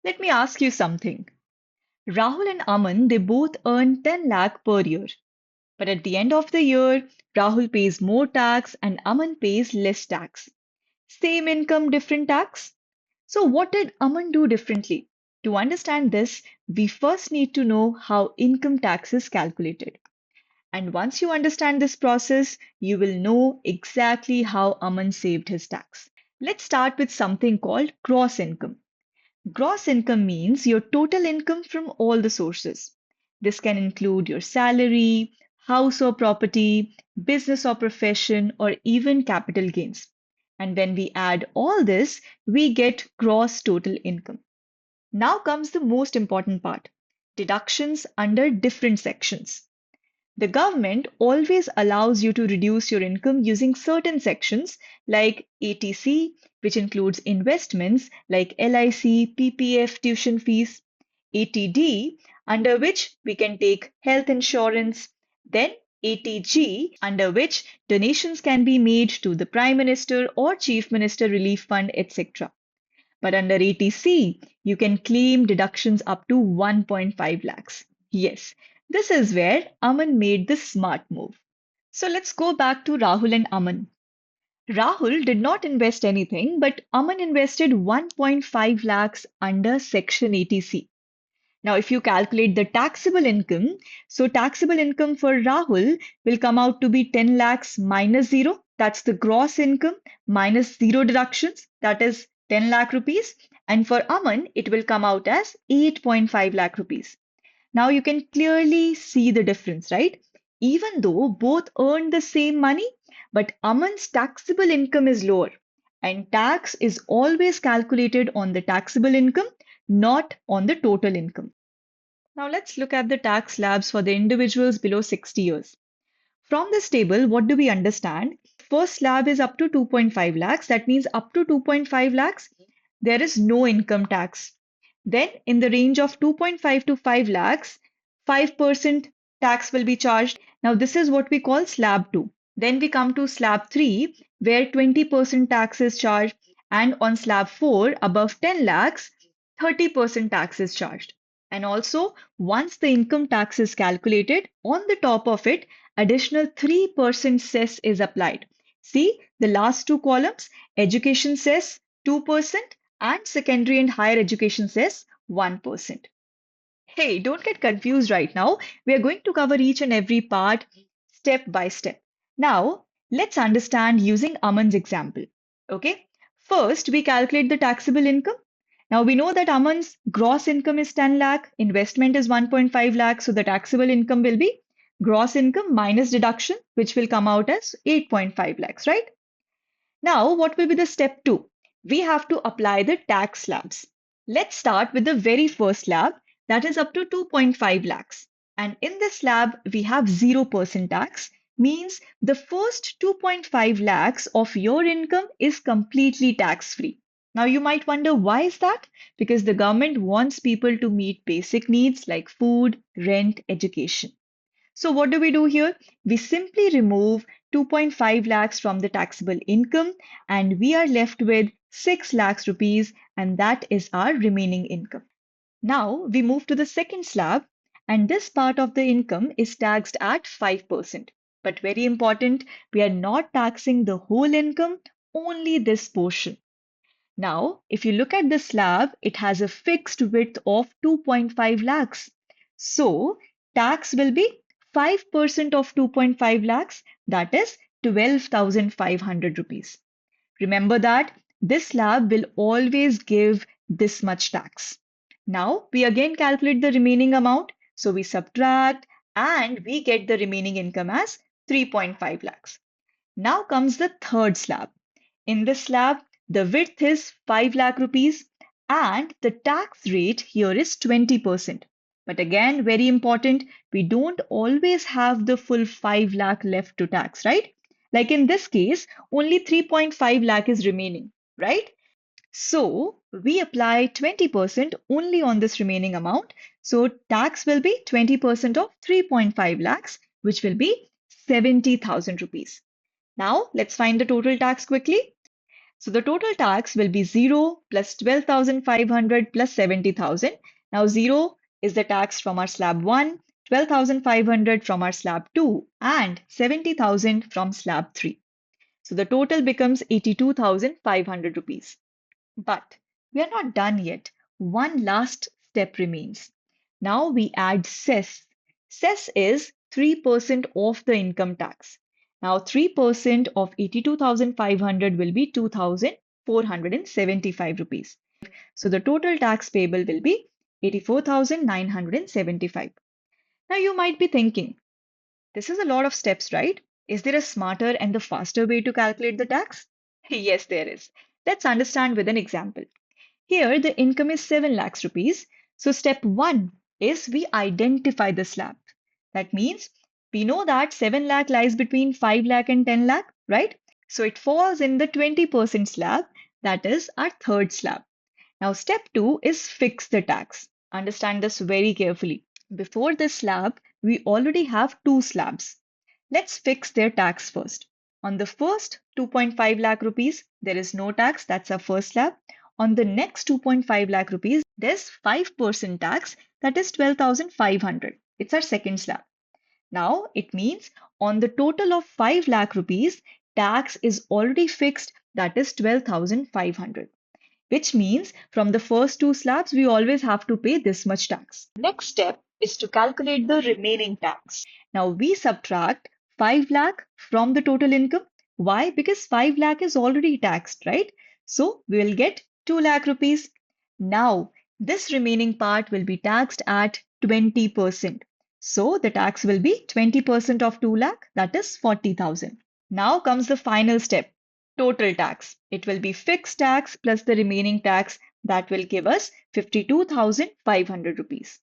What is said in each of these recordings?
Let me ask you something. Rahul and Aman, they both earn 10 lakh per year. But at the end of the year, Rahul pays more tax and Aman pays less tax. Same income, different tax? So, what did Aman do differently? To understand this, we first need to know how income tax is calculated. And once you understand this process, you will know exactly how Aman saved his tax. Let's start with something called gross income. Gross income means your total income from all the sources. This can include your salary, house or property, business or profession, or even capital gains. And when we add all this, we get gross total income. Now comes the most important part, deductions under different sections. The government always allows you to reduce your income using certain sections like ATC, which includes investments like LIC, PPF, tuition fees, ATD, under which we can take health insurance, then ATG, under which donations can be made to the Prime Minister or Chief Minister Relief Fund, etc. But under ATC, you can claim deductions up to 1.5 lakhs. Yes, this is where Aman made the smart move. So let's go back to Rahul and Aman. Rahul did not invest anything, but Aman invested 1.5 lakhs under Section ATC. Now, if you calculate the taxable income, so taxable income for Rahul will come out to be 10 lakhs minus zero. That's the gross income minus zero deductions. That is 10 lakh rupees. And for Aman, it will come out as 8.5 lakh rupees. Now you can clearly see the difference, right? Even though both earn the same money, but Aman's taxable income is lower. And tax is always calculated on the taxable income, not on the total income. Now let's look at the tax slabs for the individuals below 60 years. From this table, what do we understand? First slab is up to 2.5 lakhs. That means up to 2.5 lakhs, there is no income tax. Then in the range of 2.5 to 5 lakhs, 5% tax will be charged. Now this is what we call slab 2. Then we come to slab 3 where 20% tax is charged, and on slab 4 above 10 lakhs, 30% tax is charged. And also, once the income tax is calculated, on the top of it, additional 3% cess is applied. See the last two columns, education cess 2% and secondary and higher education cess 1%. Hey, don't get confused right now. We are going to cover each and every part step by step. Now, let's understand using Aman's example. Okay, first we calculate the taxable income. Now we know that Aman's gross income is 10 lakh, investment is 1.5 lakh, so the taxable income will be gross income minus deduction, which will come out as 8.5 lakhs, right? Now, what will be the step 2? We have to apply the tax slabs. Let's start with the very first slab, that is up to 2.5 lakhs. And in this slab, we have 0% tax, means the first 2.5 lakhs of your income is completely tax-free. Now, you might wonder why is that? Because the government wants people to meet basic needs like food, rent, education. So what do we do here? We simply remove 2.5 lakhs from the taxable income and we are left with 6 lakhs rupees, and that is our remaining income. Now we move to the second slab, and this part of the income is taxed at 5%. But very important, we are not taxing the whole income, only this portion. Now, if you look at the slab, it has a fixed width of 2.5 lakhs. So, tax will be 5% of 2.5 lakhs, that is 12,500 rupees. Remember that this slab will always give this much tax. Now, we again calculate the remaining amount. So, we subtract and we get the remaining income as 3.5 lakhs. Now comes the third slab. In this slab, the width is 5 lakh rupees and the tax rate here is 20%. But again, very important, we don't always have the full 5 lakh left to tax, right? Like in this case, only 3.5 lakh is remaining, right? So we apply 20% only on this remaining amount. So tax will be 20% of 3.5 lakhs, which will be 70,000 rupees. Now let's find the total tax quickly. So the total tax will be 0 plus 12,500 plus 70,000. Now 0 is the tax from our slab 1, 12,500 from our slab 2, and 70,000 from slab 3. So the total becomes 82,500 rupees. But we are not done yet. One last step remains. Now we add cess. Cess is 3% of the income tax. Now 3% of 82,500 will be 2,475 rupees. So the total tax payable will be 84,975. Now you might be thinking, this is a lot of steps, right? Is there a smarter and the faster way to calculate the tax? Yes, there is. Let's understand with an example. Here, the income is 7 lakhs rupees. So, step 1 is we identify the slab. That means we know that 7 lakh lies between 5 lakh and 10 lakh, right? So, it falls in the 20% slab, that is our third slab. Now, step 2 is fix the tax. Understand this very carefully. Before this slab, we already have two slabs. Let's fix their tax first. On the first 2.5 lakh rupees, there is no tax, that's our first slab. On the next 2.5 lakh rupees, there's 5% tax, that is 12,500. It's our second slab. Now, it means on the total of 5 lakh rupees, tax is already fixed, that is 12,500. Which means from the first two slabs, we always have to pay this much tax. Next step is to calculate the remaining tax. Now we subtract 5 lakh from the total income. Why? Because 5 lakh is already taxed, right? So we will get 2 lakh rupees. Now this remaining part will be taxed at 20%. So the tax will be 20% of 2 lakh, that is 40,000. Now comes the final step, total tax. It will be fixed tax plus the remaining tax that will give us 52,500 rupees.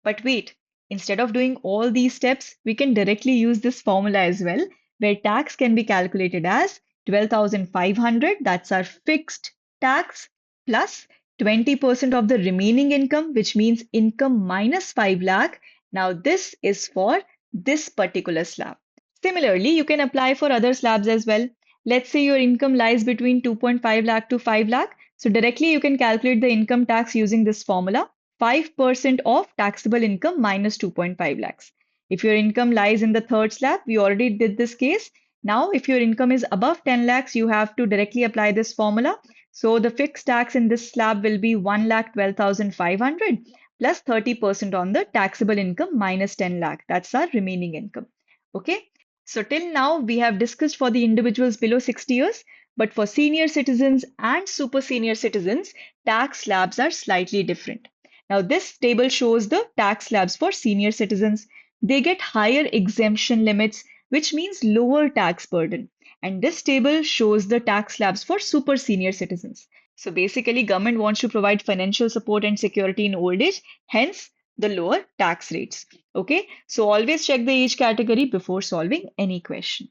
But wait, instead of doing all these steps, we can directly use this formula as well, where tax can be calculated as 12,500, that's our fixed tax, plus 20% of the remaining income, which means income minus 5 lakh. Now, this is for this particular slab. Similarly, you can apply for other slabs as well. Let's say your income lies between 2.5 lakh to 5 lakh. So directly you can calculate the income tax using this formula, 5% of taxable income minus 2.5 lakhs. If your income lies in the third slab, we already did this case. Now, if your income is above 10 lakhs, you have to directly apply this formula. So the fixed tax in this slab will be 1,12,500 plus 30% on the taxable income minus 10 lakh. That's our remaining income. Okay. So till now, we have discussed for the individuals below 60 years, but for senior citizens and super senior citizens, tax slabs are slightly different. Now, this table shows the tax slabs for senior citizens. They get higher exemption limits, which means lower tax burden. And this table shows the tax slabs for super senior citizens. So basically, government wants to provide financial support and security in old age, hence the lower tax rates. Okay, so always check the age category before solving any question.